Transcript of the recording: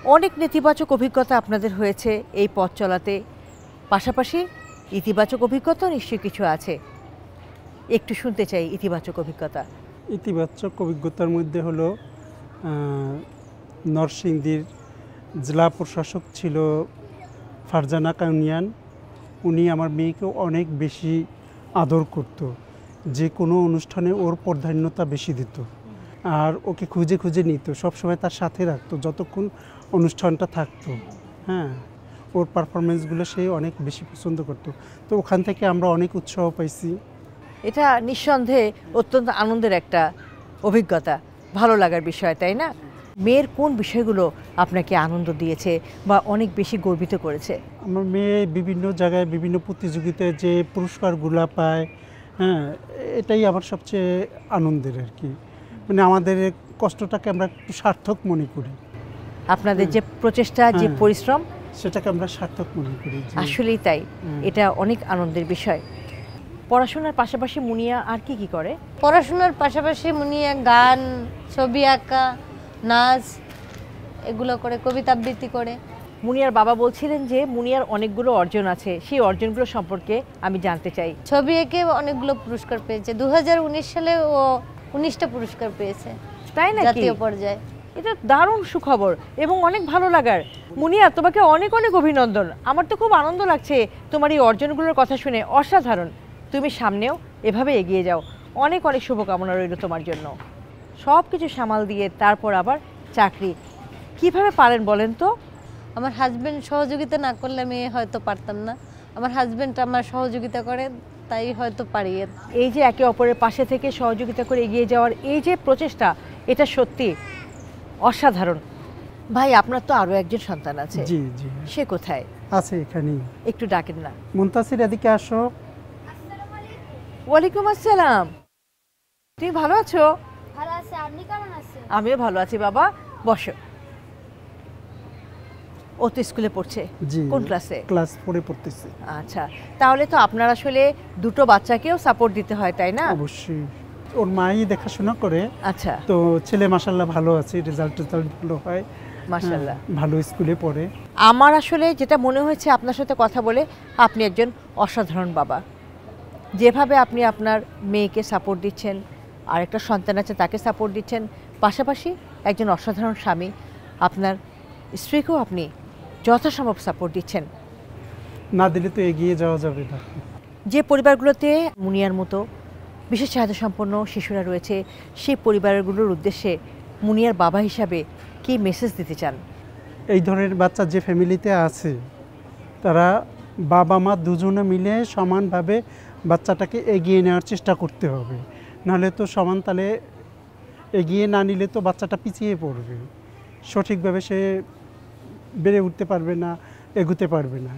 অনেক নেতিবাচক অভিজ্ঞতা আপনাদের হয়েছে এই পথ চলাতে, পাশাপাশি ইতিবাচক অভিজ্ঞতা নিশ্চয়ই কিছু আছে, একটু শুনতে চাই ইতিবাচক অভিজ্ঞতা। ইতিবাচক অভিজ্ঞতার মধ্যে হলো নরসিংদীর জেলা প্রশাসক ছিল ফারজানা কাউনিয়ান। উনি আমার মেয়েকে অনেক বেশি আদর করত, যে কোনো অনুষ্ঠানে ওর প্রাধান্যতা বেশি দিত, আর ওকে খুঁজে খুঁজে নিত, সবসময় তার সাথে রাখতো যতক্ষণ অনুষ্ঠানটা থাকতো। হ্যাঁ, ওর পারফরমেন্সগুলো সে অনেক বেশি পছন্দ করতো। তো ওখান থেকে আমরা অনেক উৎসাহ পাইছি। এটা নিঃসন্দেহে অত্যন্ত আনন্দের একটা অভিজ্ঞতা, ভালো লাগার বিষয়, তাই না? মেয়ের কোন বিষয়গুলো আপনাকে আনন্দ দিয়েছে বা অনেক বেশি গর্বিত করেছে? আমার মেয়ে বিভিন্ন জায়গায় বিভিন্ন প্রতিযোগিতায় যে পুরস্কারগুলো পায়, হ্যাঁ, এটাই আমার সবচেয়ে আনন্দের আর কি। মানে আমাদের কষ্টটাকে আমরা একটু সার্থক মনে করি। আপনাদের যে প্রচেষ্টা, যে পরিশ্রম, সেটাকে আমরা সার্থক মনে করি। আসলেই তাই, এটা অনেক আনন্দের বিষয়। পড়াশোনার পাশাপাশি মুনিয়া আর কি কি করে? পড়াশোনার পাশাপাশি মুনিয়া গান, ছবি আঁকা, নাচ এগুলো করে, কবিতা আবৃত্তি করে। মুনিয়ার বাবা বলছিলেন যে মুনিয়ার অনেকগুলো অর্জন আছে, সেই অর্জনগুলো সম্পর্কে আমি জানতে চাই। ছবি এঁকে অনেকগুলো পুরস্কার পেয়েছে। 2019 সালে ও 19টা পুরস্কার পেয়েছে, তাই না? জাতীয় পর্যায়ে। এটা দারুণ সুখবর এবং অনেক ভালো লাগার। মুনিয়া, তোমাকে অনেক অনেক অভিনন্দন। আমার তো খুব আনন্দ লাগছে তোমার এই অর্জনগুলোর কথা শুনে, অসাধারণ। তুমি সামনেও এভাবে এগিয়ে যাও, অনেক অনেক শুভকামনা রইল তোমার জন্য। সব কিছু সামাল দিয়ে তারপর আবার চাকরি, কিভাবে পারেন বলেন তো? আমার হাজবেন্ড সহযোগিতা না করলে আমি হয়তো পারতাম না। আমার হাজবেন্ড আমার সহযোগিতা করে, তাই হয়তো পারি। এই যে একে অপরের পাশে থেকে সহযোগিতা করে এগিয়ে যাওয়ার এই যে প্রচেষ্টা, এটা সত্যি অসাধারণ। ভাই, আপনার তো আরো একজন সন্তান আছে। জি জি। সে কোথায়? আছে এখানেই। একটু ডাকেন না। মুনতাসির, এদিকে আসো। ওয়ালাইকুম আসসালাম। তুমি ভালো আছো? ভালো আছি, আপনি কেমন আছেন? আমিও ভালো আছি বাবা, বসো। ও তো স্কুলে পড়ছে? জি। কোন ক্লাসে? ক্লাস 4 এ পড়তেছে। আচ্ছা, তাহলে তো আপনার আসলে দুটো বাচ্চাকেও সাপোর্ট দিতে হয়, তাই না? অবশ্যই, ওর মাই দেখাশোনা করে। আচ্ছা। তো ছেলে মাশাআল্লাহ ভালো আছে, রেজাল্ট ভালো হয়, মাশাআল্লাহ ভালো স্কুলে পড়ে। আমার আসলে যেটা মনে হয়েছে আপনার সাথে কথা বলে, আপনি একজন অসাধারণ বাবা। যেভাবে আপনি আপনার মেয়েকে সাপোর্ট দিচ্ছেন, আর একটা সন্তান আছে তাকে সাপোর্ট দিচ্ছেন, পাশাপাশি একজন অসাধারণ স্বামী, আপনার স্ত্রীকেও আপনি যথাসম্ভব সাপোর্ট দিচ্ছেন। না দিলে তো এগিয়ে যাওয়া যাবে না। যে পরিবারগুলোতে মুনিয়ার মতো বিশেষ চাহিদা সম্পন্ন শিশুরা রয়েছে, সেই পরিবারগুলোর উদ্দেশ্যে মুনিয়ার বাবা হিসাবে কী মেসেজ দিতে চান? এই ধরনের বাচ্চা যে ফ্যামিলিতে আছে, তারা বাবা মা দুজনে মিলে সমানভাবে বাচ্চাটাকে এগিয়ে নেওয়ার চেষ্টা করতে হবে। নাহলে তো সমান তালে এগিয়ে না নিলে তো বাচ্চাটা পিছিয়ে পড়বে, সঠিকভাবে সে বেড়ে উঠতে পারবে না, এগোতে পারবে না।